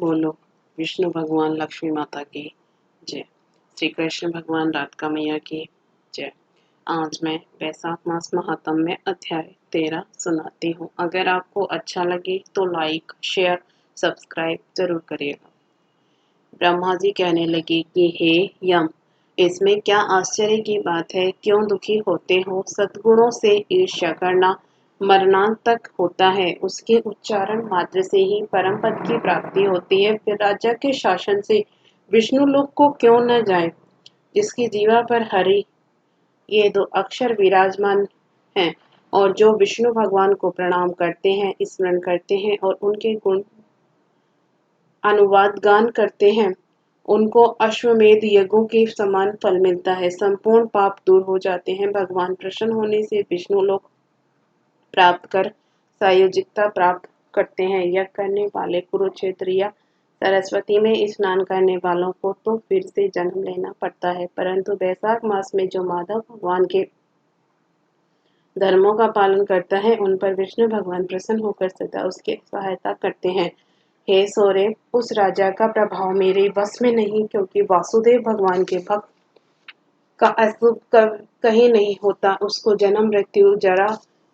बोलो विष्णु भगवान लक्ष्मी माता की जय। श्री कृष्ण भगवान राधिका मैया की जय। आज मैं वैशाख मास महात्म्य अध्याय 13 सुनाती हूँ। अगर आपको अच्छा लगे तो लाइक शेयर सब्सक्राइब जरूर करिएगा। ब्रह्मा जी कहने लगे कि हे यम, इसमें क्या आश्चर्य की बात है? क्यों दुखी होते हो? सद्गुणों से ईर्ष्या करना मरणांत तक होता है। उसके उच्चारण मात्र से ही परम पद की प्राप्ति होती है। फिर राजा के शासन से विष्णु लोक को क्यों न जाए, जिसकी जीवा पर हरि ये दो अक्षर विराजमान हैं, और जो विष्णु भगवान को प्रणाम करते हैं, स्मरण करते हैं और उनके गुण अनुवाद गान करते हैं, उनको अश्वमेध यज्ञों के समान फल मिलता है। संपूर्ण पाप दूर हो जाते हैं। भगवान प्रसन्न होने से विष्णु लोक प्राप्त कर सायोजिकता प्राप्त करते हैं। यज्ञ करने वाले कुरुक्षेत्र या सरस्वती में स्नान करने वालों को तो फिर से जन्म लेना पड़ता है, परंतु वैशाख मास में जो माधव भगवान के धर्मों का पालन करता है, उन पर विष्णु भगवान प्रसन्न होकर सदा उसकी सहायता करते हैं। हे सौरे, उस राजा का प्रभाव मेरे वश में नहीं, क्योंकि वासुदेव भगवान के भक्त का अशुभ कहीं नहीं होता। उसको जन्म मृत्यु जरा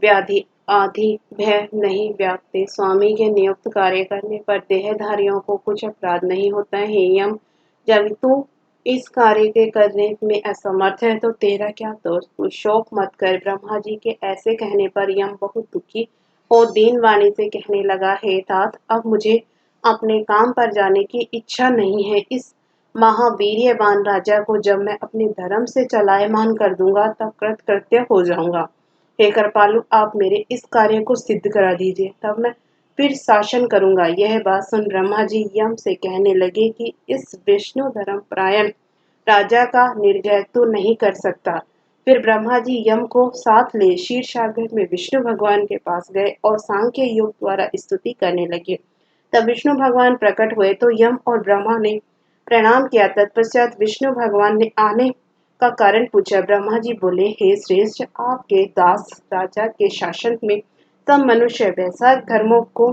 व्याधि आदि भय नहीं व्यापते। स्वामी के नियुक्त कार्य करने पर देहधारियों को कुछ अपराध नहीं होता। हे यम, जब तू इस कार्य के करने में असमर्थ है तो तेरा क्या दोष? तू शोक मत कर। ब्रह्मा जी के ऐसे कहने पर यम बहुत दुखी हो दीन वाणी से कहने लगा, हे तात, अब मुझे अपने काम पर जाने की इच्छा नहीं है। इस महावीर्यवान राजा को जब मैं अपने धर्म से चलायमान कर दूंगा तब कृतकृत्य हो जाऊंगा। हे कृपालु, आप मेरे इस कार्य को सिद्ध करा दीजिए, तब मैं फिर शासन करूंगा। यह बात सुन ब्रह्मा जी यम से कहने लगे कि इस विष्णु धर्म परायण राजा का निर्जय तो नहीं कर सकता। फिर ब्रह्मा जी यम को साथ ले क्षीर सागर में विष्णु भगवान के पास गए और सांख्य योग द्वारा स्तुति करने लगे। तब विष्णु भगवान प्रकट हुए तो यम और ब्रह्मा ने प्रणाम किया। तत्पश्चात विष्णु भगवान ने आने का कारण पूछा। ब्रह्मा जी बोले, हे श्रेष्ठ, आपके दास राजा के शासन में सब मनुष्य वैशाख धर्मों को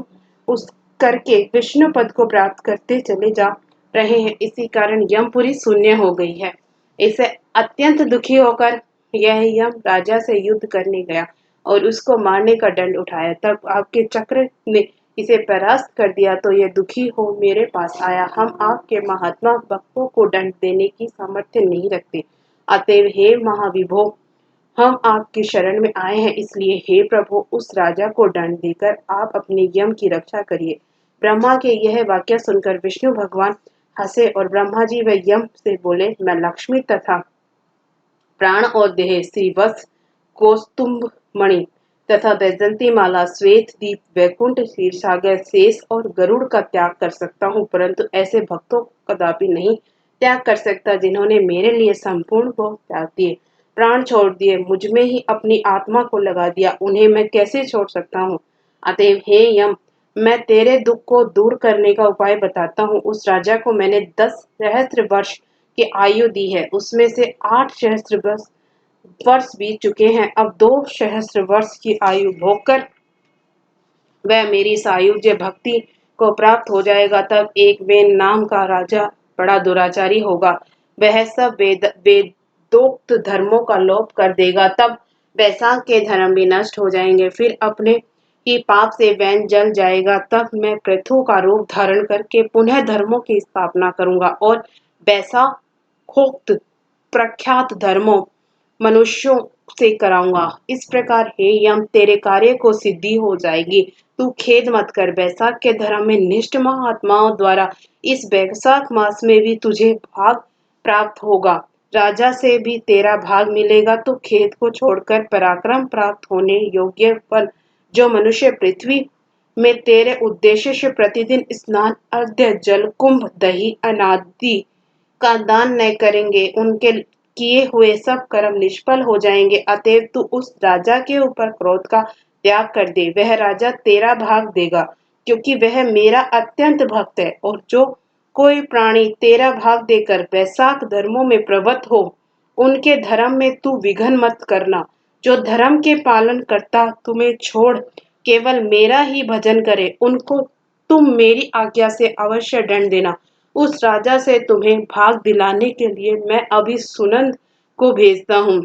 उस करके विष्णु पद को प्राप्त करते चले जा रहे हैं। इसी कारण यमपुरी शून्य हो गई है। इसे अत्यंत दुखी होकर यह यम राजा से युद्ध करने गया और उसको मारने का दंड उठाया। तब आपके चक्र ने इसे परास्त कर दिया तो यह दुखी हो मेरे पास आया। हम आपके महात्मा भक्तों को दंड देने की सामर्थ्य नहीं रखते। अतएव हे महाविभो, हम आपकी शरण में आए हैं, इसलिए हे प्रभु, उस राजा को दंड देकर आप अपने यम की रक्षा करिए। ब्रह्मा के यह वाक्य सुनकर विष्णु भगवान हंसे और ब्रह्मा जी व यम से बोले, मैं लक्ष्मी तथा प्राण और देह श्रीवत्स कौस्तुभ मणि तथा वैजंती माला श्वेत दीप वैकुंठ क्षीर सागर शेष और गरुड़ का त्याग कर सकता हूँ, परंतु ऐसे भक्तों को कदापि नहीं त्याग कर सकता जिन्होंने मेरे लिए संपूर्ण भोग त्याग दिए, प्राण छोड़ दिए, मुझ में ही अपनी आत्मा को लगा दिया। उन्हें मैं कैसे छोड़ सकता हूँ? अतएव हे यम, मैं तेरे दुख को दूर करने का उपाय बताता हूँ। उस राजा को मैंने 10 सहस्त्र वर्ष की आयु दी है, उसमें से 8 सहस्त्र वर्ष बीत चुके हैं। अब 2 सहस्त्र वर्ष की आयु भोगकर वह मेरी सायुज्य भक्ति को प्राप्त हो जाएगा। तब एक वेन नाम का राजा बड़ा दुराचारी होगा। वह सब वेदोक्त धर्मों का लोप कर देगा। तब वैशाख के धर्म भी नष्ट हो जाएंगे। फिर अपने ही पाप से वैन जल जाएगा। तब मैं पृथु का रूप धारण करके पुनः धर्मों की स्थापना करूंगा और वैशाखोक्त प्रख्यात धर्मों मनुष्यों से कराऊंगा। इस प्रकार हे यम, तेरे कार्य को सिद्धि हो जाएगी। तू खेद मत कर। वैशाख के धर्म में निष्ठ महात्माओं द्वारा इस वैशाख मास में भी तुझे भाग प्राप्त होगा। राजा से भी तेरा भाग मिलेगा। तो खेद को छोड़कर पराक्रम प्राप्त होने योग्य फल जो मनुष्य पृथ्वी में तेरे उद्देश्य से प्रतिदिन स्नान अर्घ्य जल कुंभ दही अनादि का दान न करेंगे, उनके किए हुए सब कर्म निष्फल हो जाएंगे। अतएव तू उस राजा के ऊपर क्रोध का त्याग कर दे। वह राजा तेरा भाग देगा, क्योंकि वह मेरा अत्यंत भक्त है। और जो कोई प्राणी तेरा भाग देकर वैशाख धर्मों में प्रवृत्त हो, उनके धर्म में तू विघन मत करना। जो धर्म के पालन करता तुम्हें छोड़ केवल मेरा ही भजन करे, उनको तुम मेरी आज्ञा से अवश्य दंड देना। उस राजा से तुम्हें भाग दिलाने के लिए मैं अभी सुनंद को भेजता हूँ।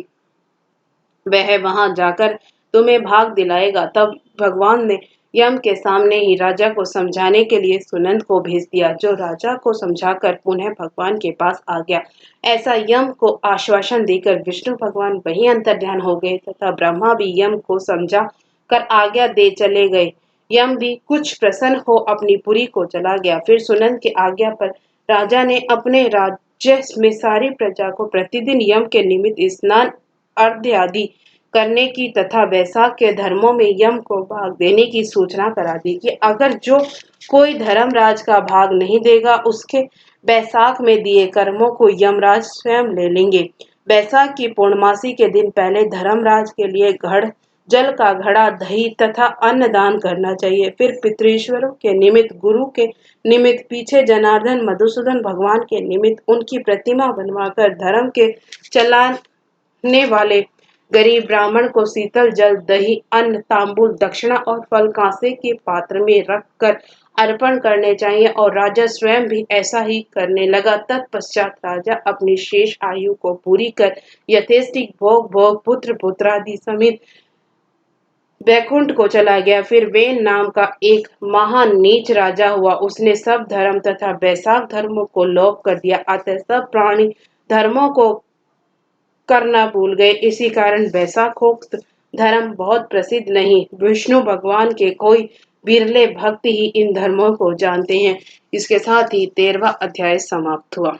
वह वहां जाकर तुम्हें भाग दिलाएगा। तब भगवान ने यम के सामने ही राजा को समझाने के लिए सुनंद को भेज दिया, जो राजा को समझाकर पुनः भगवान के पास आ गया। ऐसा यम को आश्वासन देकर विष्णु भगवान वहीं अंतर्ध्यान हो गए तथा ब्रह्मा भी यम को समझा कर आज्ञा दे चले गए। यम भी कुछ प्रसन्न हो अपनी पुरी को चला गया। फिर सुनंद की आज्ञा पर राजा ने अपने राज्य में सारी प्रजा को प्रतिदिन यम के निमित्त स्नान अर्घ्य आदि करने की तथा वैशाख के धर्मों में यम को भाग देने की सूचना करा दी कि अगर जो कोई धर्मराज का भाग नहीं देगा, उसके वैशाख में दिए कर्मों को यमराज स्वयं ले लेंगे। वैशाख की पूर्णमासी के दिन पहले धर्मराज के लिए जल का घड़ा, दही तथा अन्न दान करना चाहिए। फिर पितृश्वरों के निमित्त, गुरु के निमित्त, पीछे जनार्दन मधुसूदन भगवान के निमित्त उनकी प्रतिमा बनवाकर धर्म के चलाने वाले गरीब ब्राह्मण को शीतल जल, दही, अन्न, तांबूल, दक्षिणा और फल कांसे के पात्र में रखकर अर्पण करने चाहिए और राजा स्वयं भी ऐसा ही करने लगा। तत्पश्चात राजा अपनी शेष आयु को पूरी कर यथेष्टि भोग पुत्र पुत्रादि समेत वैकुंठ को चला गया। फिर वेन नाम का एक महान नीच राजा हुआ। उसने सब धर्म तथा वैशाख धर्मों को लोप कर दिया। अतः सब प्राणी धर्मों को करना भूल गए। इसी कारण वैशाखोक्त धर्म बहुत प्रसिद्ध नहीं। विष्णु भगवान के कोई बिरले भक्त ही इन धर्मों को जानते हैं। इसके साथ ही 13वां अध्याय समाप्त हुआ।